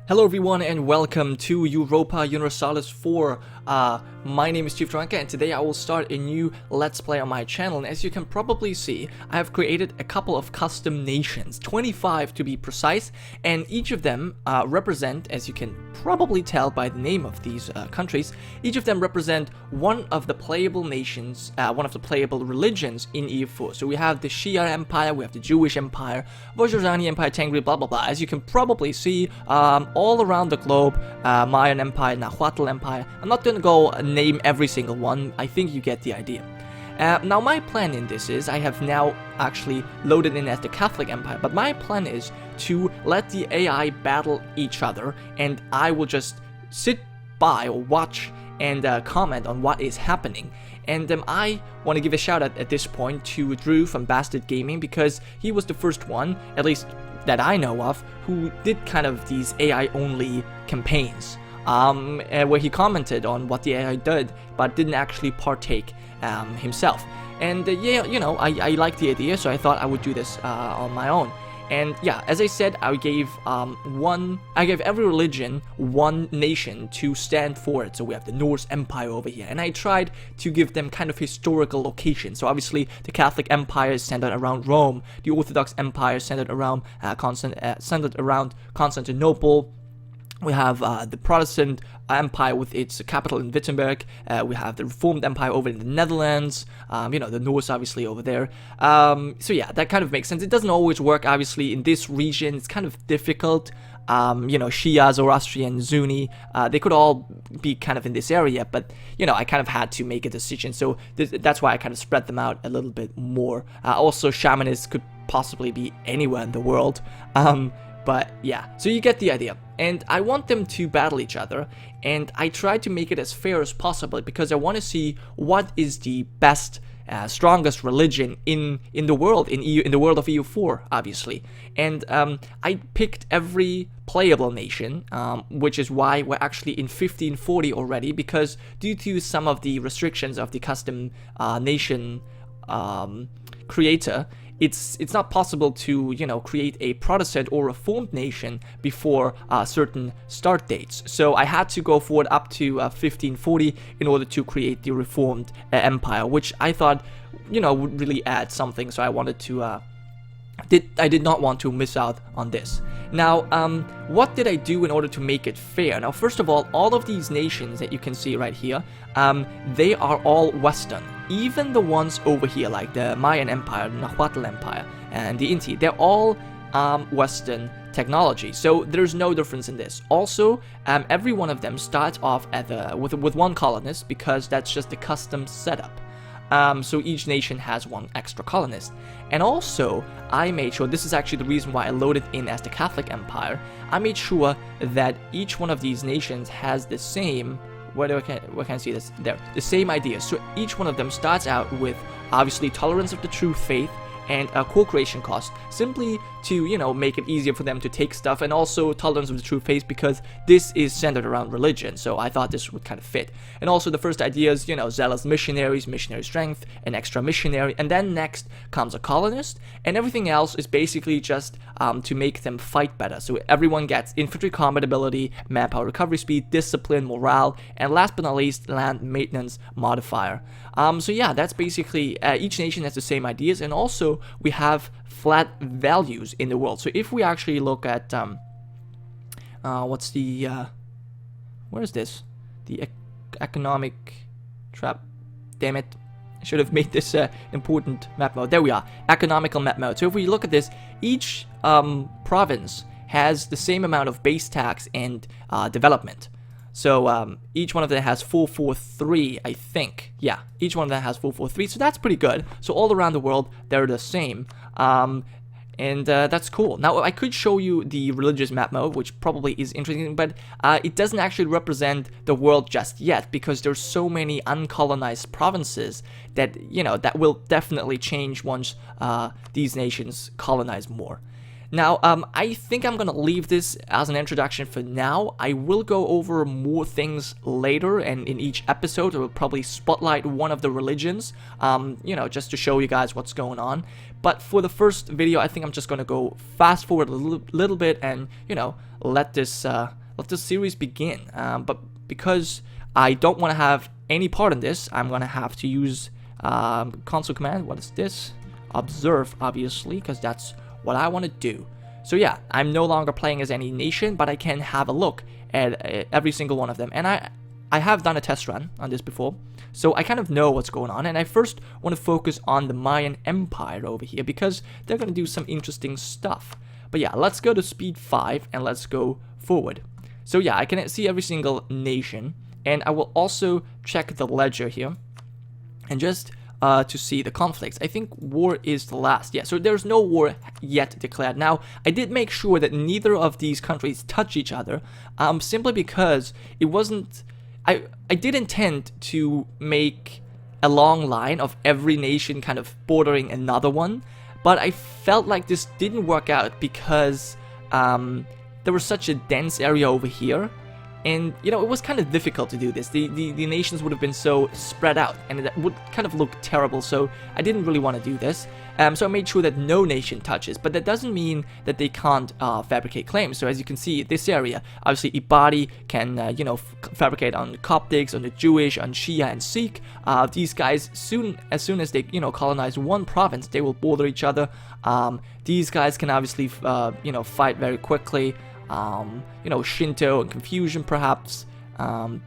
Hello everyone and welcome to Europa Universalis 4. My name is Gironca and today I will start a new Let's Play on my channel, and as you can probably see, I have created a couple of custom nations, 25 to be precise, and each of them represent, as you can probably tell by the name of these countries, each of them represent one of the playable nations, one of the playable religions in EU4. So we have the Shia Empire, we have the Jewish Empire, Vojrozhani Empire, Tengri, blah blah blah. As you can probably see, all around the globe, Mayan Empire, Nahuatl Empire. I'm not gonna go name every single one, I think you get the idea. Now my plan in this is, I have now actually loaded in as the Catholic Empire, but my plan is to let the AI battle each other, and I will just sit by or watch and comment on what is happening. And I want to give a shout out at this point to Drew from Bastard Gaming, because he was the first one, at least that I know of, who did kind of these AI only campaigns, where he commented on what the AI did but didn't actually partake himself. And yeah, you know, I like the idea, so I thought I would do this on my own. And yeah, as I said, I gave every religion one nation to stand for it. So we have the Norse Empire over here, and I tried to give them kind of historical locations. So obviously, the Catholic Empire is centered around Rome, the Orthodox Empire is centered around Constantinople. We have the Protestant Empire with its capital in Wittenberg. We have the Reformed Empire over in the Netherlands. You know, the Norse obviously over there. So yeah, that kind of makes sense. It doesn't always work, obviously, in this region. It's kind of difficult. You know, Shia, Zoroastrian, Sunni, they could all be kind of in this area, but, you know, I kind of had to make a decision. So that's why I kind of spread them out a little bit more. Also, Shamanists could possibly be anywhere in the world. But yeah, so you get the idea. And I want them to battle each other, and I try to make it as fair as possible, because I want to see what is the best, strongest religion in the world, in the world of EU4, obviously. And I picked every playable nation, which is why we're actually in 1540 already, because due to some of the restrictions of the custom nation creator, it's not possible to, you know, create a Protestant or Reformed nation before certain start dates. So I had to go forward up to 1540 in order to create the Reformed Empire, which I thought, you know, would really add something. So I wanted to, I did not want to miss out on this. Now, what did I do in order to make it fair? Now, first of all of these nations that you can see right here, they are all Western. Even the ones over here, like the Mayan Empire, the Nahuatl Empire, and the Inti, they're all Western technology. So there's no difference in this. Also, every one of them starts off at with one colonist, because that's just the custom setup. So each nation has one extra colonist. And also, I made sure, this is actually the reason why I loaded in as the Catholic Empire, I made sure that each one of these nations has the same, where can I see this? There, the same idea. So each one of them starts out with, obviously, tolerance of the true faith and a co-creation cost, simply to, you know, make it easier for them to take stuff, and also tolerance of the true faith, because this is centered around religion, so I thought this would kind of fit. And also the first idea is, you know, zealous missionaries, missionary strength, an extra missionary, and then next comes a colonist, and everything else is basically just to make them fight better. So everyone gets infantry combat ability, manpower recovery speed, discipline, morale, and last but not least, land maintenance modifier. So yeah, that's basically, each nation has the same ideas, and also we have flat values in the world. So if we actually look at, what's the, where is this? The economic trap, damn it. I should have made this important map mode. There we are, economical map mode. So if we look at this, each province has the same amount of base tax and development. So each one of them has 443, I think. Yeah, each one of them has 443, so that's pretty good. So all around the world, they're the same. And that's cool. Now, I could show you the religious map mode, which probably is interesting, but it doesn't actually represent the world just yet, because there's so many uncolonized provinces that, you know, that will definitely change once these nations colonize more. Now, I think I'm gonna leave this as an introduction for now. I will go over more things later, and in each episode, I will probably spotlight one of the religions, you know, just to show you guys what's going on. But for the first video, I think I'm just gonna go fast forward a little bit and, you know, let this series begin. But because I don't want to have any part in this, I'm gonna have to use console command. What is this? Observe, obviously, because that's what I want to do. So yeah, I'm no longer playing as any nation, but I can have a look at every single one of them. And I have done a test run on this before, so I kind of know what's going on. And I first want to focus on the Mayan Empire over here, because they're going to do some interesting stuff. But yeah, let's go to speed 5 and let's go forward. So yeah, I can see every single nation, and I will also check the ledger here and just to see the conflicts. I think war is the last. Yeah, so there's no war yet declared. Now, I did make sure that neither of these countries touch each other, simply because it wasn't... I did intend to make a long line of every nation kind of bordering another one, but I felt like this didn't work out because there was such a dense area over here. And, you know, it was kind of difficult to do this. The nations would have been so spread out, and it would kind of look terrible, so I didn't really want to do this. So I made sure that no nation touches, but that doesn't mean that they can't fabricate claims. So as you can see, this area, obviously Ibadi can, you know, fabricate on the Coptics, on the Jewish, on Shia and Sikh. These guys, as soon as they, you know, colonize one province, they will border each other. These guys can obviously, you know, fight very quickly. You know, Shinto and Confucian perhaps.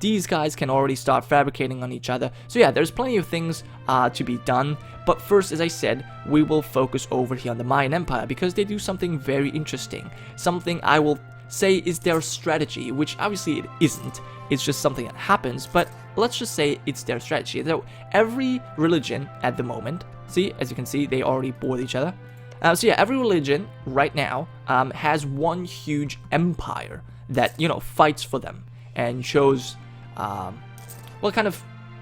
These guys can already start fabricating on each other. So yeah, there's plenty of things to be done. But first, as I said, we will focus over here on the Mayan Empire, because they do something very interesting. Something I will say is their strategy, which obviously it isn't. It's just something that happens, but let's just say it's their strategy. So every religion at the moment, see, as you can see, they already board each other. So yeah, every religion right now has one huge empire that, you know, fights for them and shows, well, kind of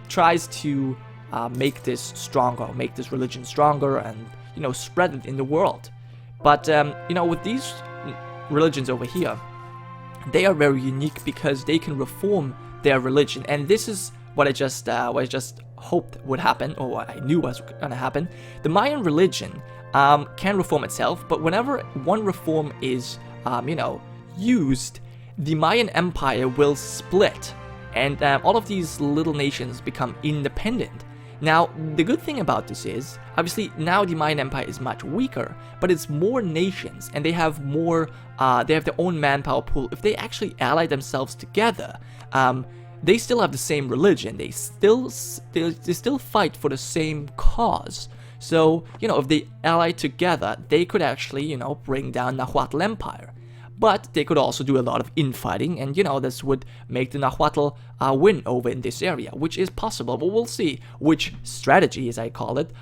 tries to make this stronger, make this religion stronger, and, you know, spread it in the world. But, you know, with these religions over here, they are very unique because they can reform their religion, and this is what I just hoped would happen, or what I knew was going to happen. The Mayan religion can reform itself, but whenever one reform is, you know, used, the Mayan Empire will split, and all of these little nations become independent. Now, the good thing about this is, obviously, now the Mayan Empire is much weaker, but it's more nations, and they have more, they have their own manpower pool. If they actually ally themselves together, they still have the same religion. They still fight for the same cause. So, you know, if they ally together, they could actually, you know, bring down Nahuatl Empire. But they could also do a lot of infighting, and, you know, this would make the Nahuatl win over in this area, which is possible. But we'll see which strategy, as I call it,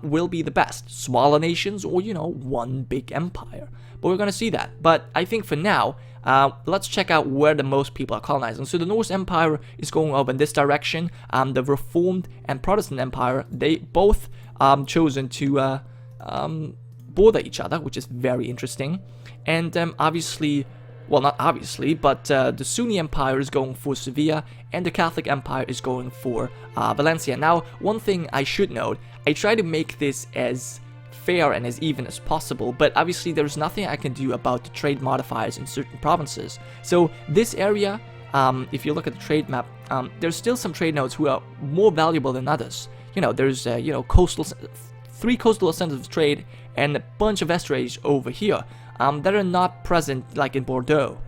will be the best. Smaller nations or, you know, one big empire. But we're going to see that. But I think for now, let's check out where the most people are colonizing. So the Norse Empire is going over in this direction. The Reformed and Protestant Empire, they both chosen to border each other, which is very interesting. And obviously, well, not obviously, but the Sunni Empire is going for Sevilla, and the Catholic Empire is going for Valencia. Now, one thing I should note, I try to make this as fair and as even as possible, but obviously there's nothing I can do about the trade modifiers in certain provinces. So this area, if you look at the trade map, there's still some trade nodes who are more valuable than others. You know, there's, you know, three coastal centers of trade and a bunch of estuaries over here that are not present like in Bordeaux.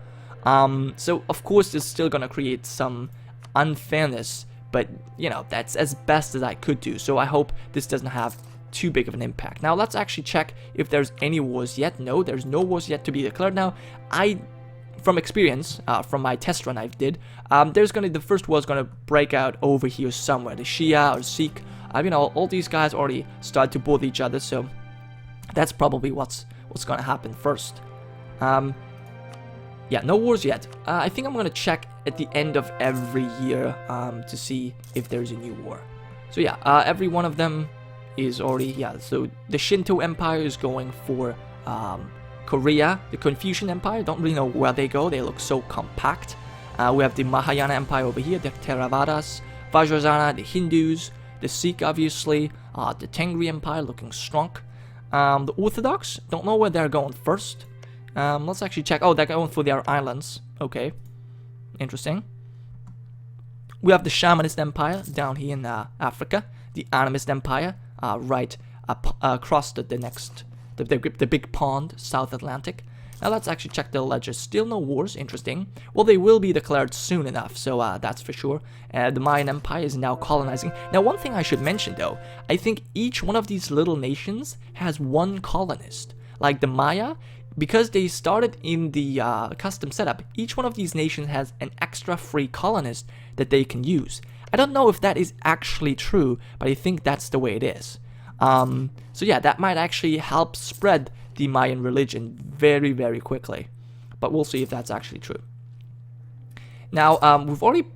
So of course this is still gonna create some unfairness, but you know, that's as best as I could do. So I hope this doesn't have too big of an impact. Now let's actually check if there's any wars yet. No, there's no wars yet to be declared. Now, from experience, from my test run I did, the first war is gonna break out over here somewhere. The Shia or Sikh, you know, all these guys already start to border each other, so that's probably what's gonna happen first. Yeah, no wars yet. I think I'm gonna check at the end of every year to see if there's a new war. So yeah, every one of them is already, yeah, so the Shinto Empire is going for Korea, the Confucian Empire. Don't really know where they go. They look so compact. We have the Mayan Empire over here, the Theravadas, Vajrayana, the Hindus, the Sikh, obviously, the Tengri Empire looking strong. The Orthodox, don't know where they're going first. Let's actually check. Oh, they're going for their islands. Okay, interesting. We have the Shamanist Empire down here in Africa, the Animist Empire right across the big pond, South Atlantic. Now let's actually check the ledgers. Still no wars, interesting. Well, they will be declared soon enough, so that's for sure. The Mayan Empire is now colonizing. Now, one thing I should mention though, I think each one of these little nations has one colonist. Like the Maya, because they started in the custom setup, each one of these nations has an extra free colonist that they can use. I don't know if that is actually true, but I think that's the way it is. So yeah, that might actually help spread the Mayan religion very, very quickly. But we'll see if that's actually true. Now, we've already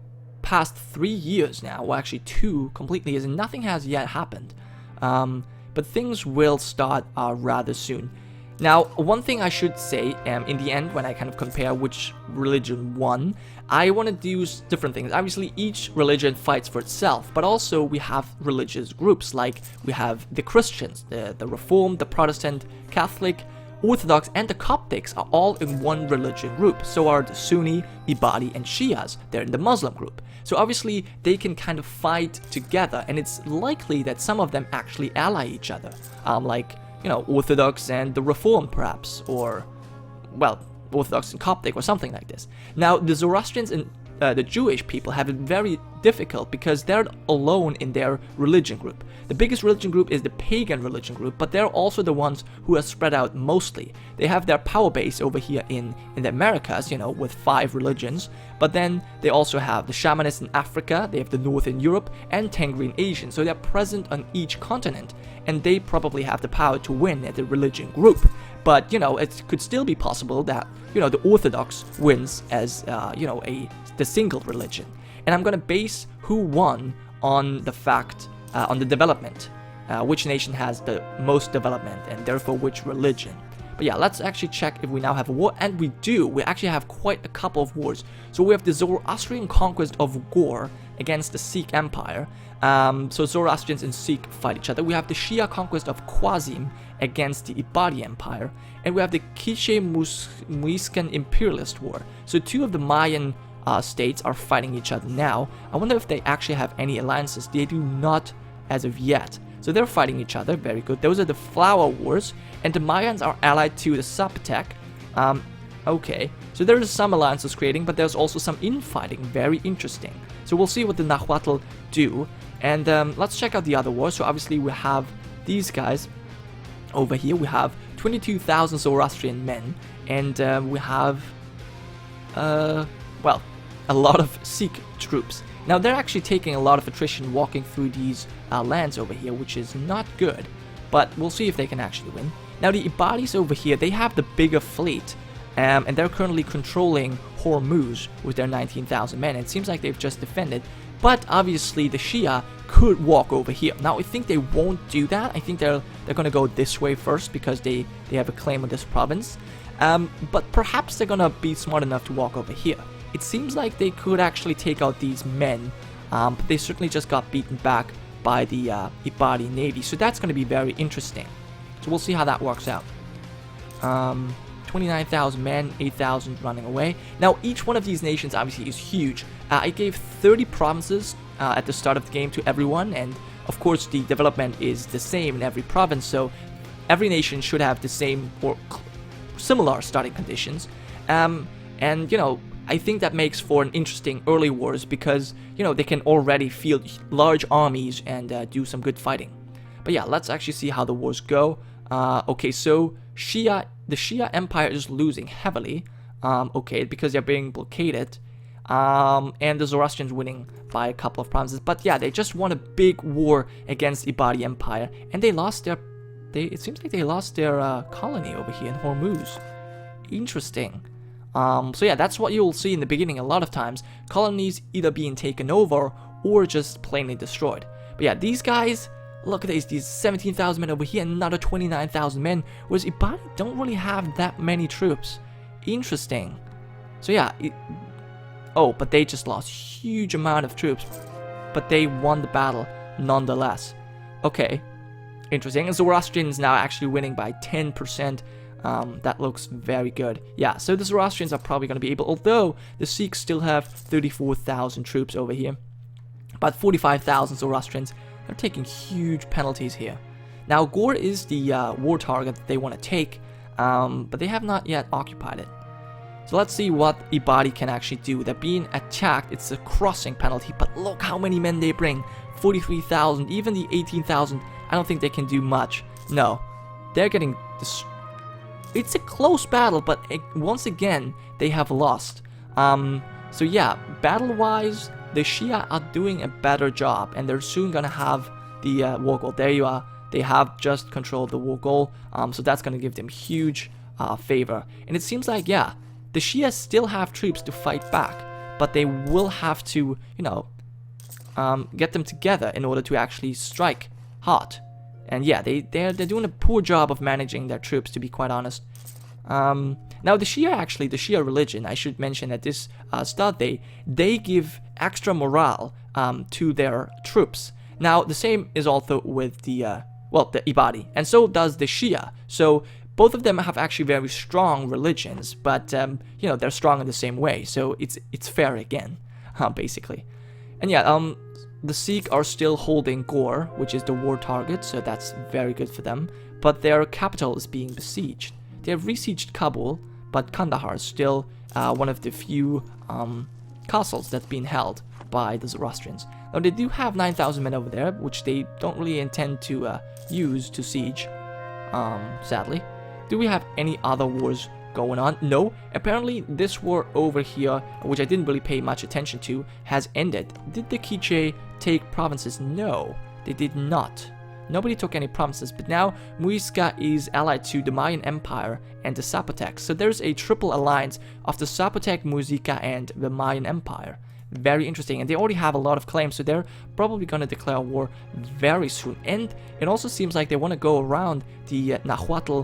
passed 3 years now, well actually 2 completely, as in nothing has yet happened. But things will start rather soon. Now, one thing I should say, in the end, when I kind of compare which religion won, I want to do different things. Obviously, each religion fights for itself, but also we have religious groups, like we have the Christians, the Reformed, the Protestant, Catholic, Orthodox, and the Coptics are all in one religion group. So are the Sunni, Ibadi, and Shias. They're in the Muslim group. So obviously, they can kind of fight together, and it's likely that some of them actually ally each other, like, you know, Orthodox and the Reformed perhaps, or, well, Orthodox and Coptic or something like this. Now, the Zoroastrians and the Jewish people have it very difficult because they're alone in their religion group. The biggest religion group is the pagan religion group, but they're also the ones who are spread out mostly. They have their power base over here in the Americas, you know, with 5 religions, but then they also have the Shamanists in Africa, they have the North in Europe, and Tengri in Asia, so they're present on each continent, and they probably have the power to win at the religion group. But, you know, it could still be possible that, you know, the Orthodox wins as, you know, the single religion. And I'm going to base who won on the fact, on the development, which nation has the most development, and therefore which religion. But yeah, let's actually check if we now have a war, and we do. We actually have quite a couple of wars. So we have the Zoroastrian conquest of Ghor against the Sikh Empire. So Zoroastrians and Sikh fight each other. We have the Shia conquest of Khwarizm against the Ibadi Empire. And we have the Quiche Muiscan Imperialist War. So 2 of the Mayan states are fighting each other now. I wonder if they actually have any alliances. They do not as of yet. So they're fighting each other, very good. Those are the Flower Wars, and the Mayans are allied to the Zapotec. Okay, so there's some alliances creating, but there's also some infighting, very interesting. So we'll see what the Nahuatl do, and let's check out the other wars. So obviously we have these guys over here. We have 22,000 Zoroastrian men, and we have, well, a lot of Sikh troops. Now, they're actually taking a lot of attrition walking through these lands over here, which is not good, but we'll see if they can actually win. Now, the Ibadis over here, they have the bigger fleet, and they're currently controlling Hormuz with their 19,000 men. It seems like they've just defended, but obviously the Shia could walk over here. Now, I think they won't do that. I think they're going to go this way first because they have a claim on this province, but perhaps they're going to be smart enough to walk over here. It seems like they could actually take out these men, but they certainly just got beaten back by the Ibadi Navy, so that's going to be very interesting. So we'll see how that works out. 29,000 men, 8,000 running away. Now, each one of these nations obviously is huge. I gave 30 provinces at the start of the game to everyone, and of course the development is the same in every province, so every nation should have the same or similar starting conditions. And, you know, I think that makes for an interesting early wars because, you know, they can already field large armies and do some good fighting. But yeah, let's actually see how the wars go. Okay, so the Shia Empire is losing heavily, okay, because they're being blockaded, and the Zoroastrians winning by a couple of provinces. But yeah, they just won a big war against Ibadi Empire, and they lost their, it seems like they lost their colony over here in Hormuz. Interesting. So yeah, that's what you'll see in the beginning a lot of times, colonies either being taken over or just plainly destroyed. But yeah, these guys, Look at these 17,000 men over here, another 29,000 men, whereas Ibari don't really have that many troops. Interesting. So yeah, oh, but they just lost huge amount of troops, but they won the battle nonetheless. Okay, interesting. And Zoroastrians now actually winning by 10%. That looks very good. Yeah, so the Zoroastrians are probably going to be able, although the Sikhs still have 34,000 troops over here, but 45,000 Zoroastrians. They're taking huge penalties here. Now, Gore is the war target that they want to take, but they have not yet occupied it. So let's see what Ibari can actually do. They're being attacked. It's a crossing penalty, but look how many men they bring. 43,000, even the 18,000. I don't think they can do much. No, they're getting it's a close battle, but once again, they have lost. So yeah, battle-wise, the Shia are doing a better job, and they're soon gonna have the war goal. There you are. They have just controlled the war goal, so that's gonna give them huge favor. And it seems like, yeah, the Shia still have troops to fight back, but they will have to, you know, get them together in order to actually strike hard. And yeah, they're doing a poor job of managing their troops, to be quite honest. Now the Shia religion, I should mention at this start day, they give extra morale to their troops. Now the same is also with the Ibadi, and so does the Shia. So both of them have actually very strong religions, but you know, they're strong in the same way. So it's fair again, basically. And yeah, the Sikh are still holding Gore, which is the war target, so that's very good for them. But their capital is being besieged. They have besieged Kabul, but Kandahar is still one of the few castles that's been held by the Zoroastrians. Now they do have 9,000 men over there, which they don't really intend to use to siege, sadly. Do we have any other wars going on? No. Apparently this war over here, which I didn't really pay much attention to, has ended. Did the Quiche take provinces? No, they did not. Nobody took any provinces, but now Muisca is allied to the Mayan Empire and the Zapotecs. So there's a triple alliance of the Zapotec, Muisca, and the Mayan Empire. Very interesting, and they already have a lot of claims, so they're probably going to declare war very soon. And it also seems like they want to go around the Nahuatl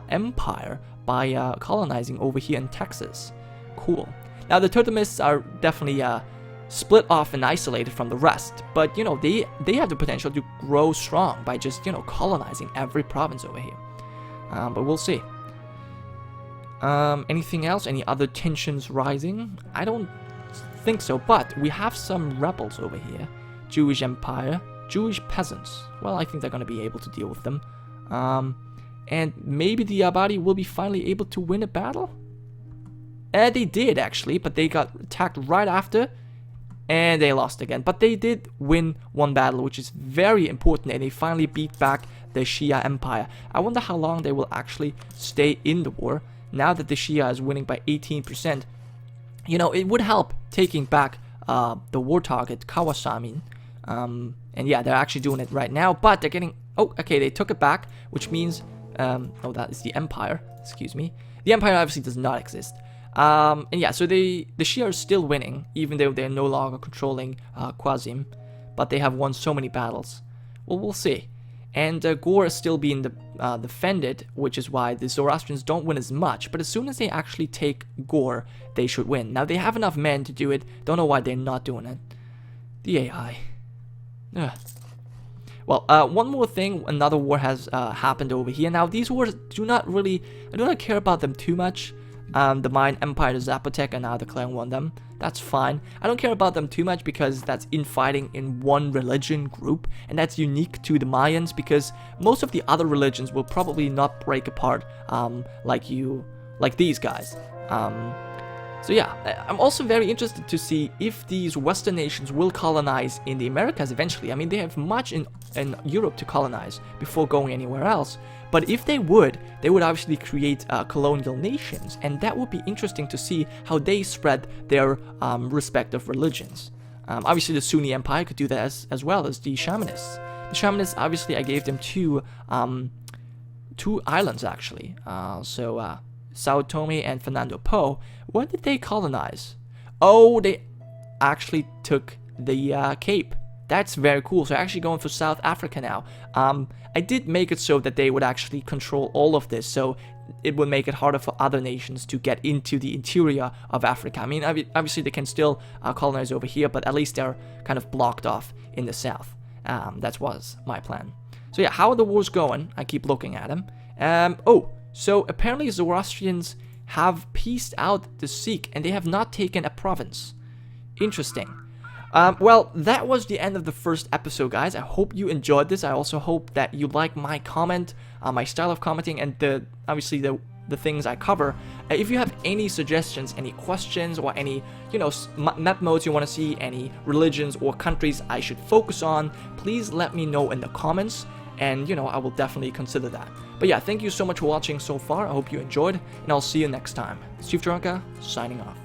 Empire by colonizing over here in Texas. Cool. Now the Totemists are definitely split off and isolated from the rest, but you know, they have the potential to grow strong by just, you know, colonizing every province over here. But we'll see. Anything else? Any other tensions rising? I don't think so, but we have some rebels over here. Jewish Empire, Jewish peasants. Well, I think they're going to be able to deal with them. And maybe the Abadi will be finally able to win a battle? They did actually, but they got attacked right after, and they lost again. But they did win one battle, which is very important, and they finally beat back the Shia Empire. I wonder how long they will actually stay in the war, now that the Shia is winning by 18%. You know, it would help taking back the war target, Kawasamin. And yeah, they're actually doing it right now, but they're getting... Oh, okay, they took it back, which means... oh, that is the Empire, excuse me. The Empire obviously does not exist. And yeah, so the Shia are still winning, even though they're no longer controlling Qasim, but they have won so many battles. Well, we'll see. And Gore is still being defended, which is why the Zoroastrians don't win as much, but as soon as they actually take Gore, they should win. Now, they have enough men to do it, don't know why they're not doing it. The AI. Ugh. Well, one more thing, another war has happened over here. Now, these wars I do not care about them too much. The Mayan Empire, the Zapotec, are now declaring war on them. That's fine. I don't care about them too much because that's infighting in one religion group, and that's unique to the Mayans because most of the other religions will probably not break apart like these guys. So yeah, I'm also very interested to see if these Western nations will colonize in the Americas eventually. I mean, they have much in Europe to colonize before going anywhere else. But if they would obviously create colonial nations, and that would be interesting to see how they spread their respective religions. Obviously, the Sunni Empire could do that as well as the Shamanists. The Shamanists, obviously, I gave them two islands actually. Sao Tome and Fernando Po. When did they colonize? Oh, they actually took the Cape. That's very cool. So actually going for South Africa now. I did make it so that they would actually control all of this, so it would make it harder for other nations to get into the interior of Africa. I mean, obviously they can still colonize over here, but at least they're kind of blocked off in the south. That was my plan. So yeah, how are the wars going? I keep looking at them. Oh, so apparently Zoroastrians have pieced out the Sikh and they have not taken a province. Interesting. Well, that was the end of the first episode, guys. I hope you enjoyed this. I also hope that you like my comment, my style of commenting, and obviously the things I cover. If you have any suggestions, any questions, or any, map modes you want to see, any religions or countries I should focus on, please let me know in the comments, and, I will definitely consider that. But yeah, thank you so much for watching so far. I hope you enjoyed, and I'll see you next time. It's Chief Gironca, signing off.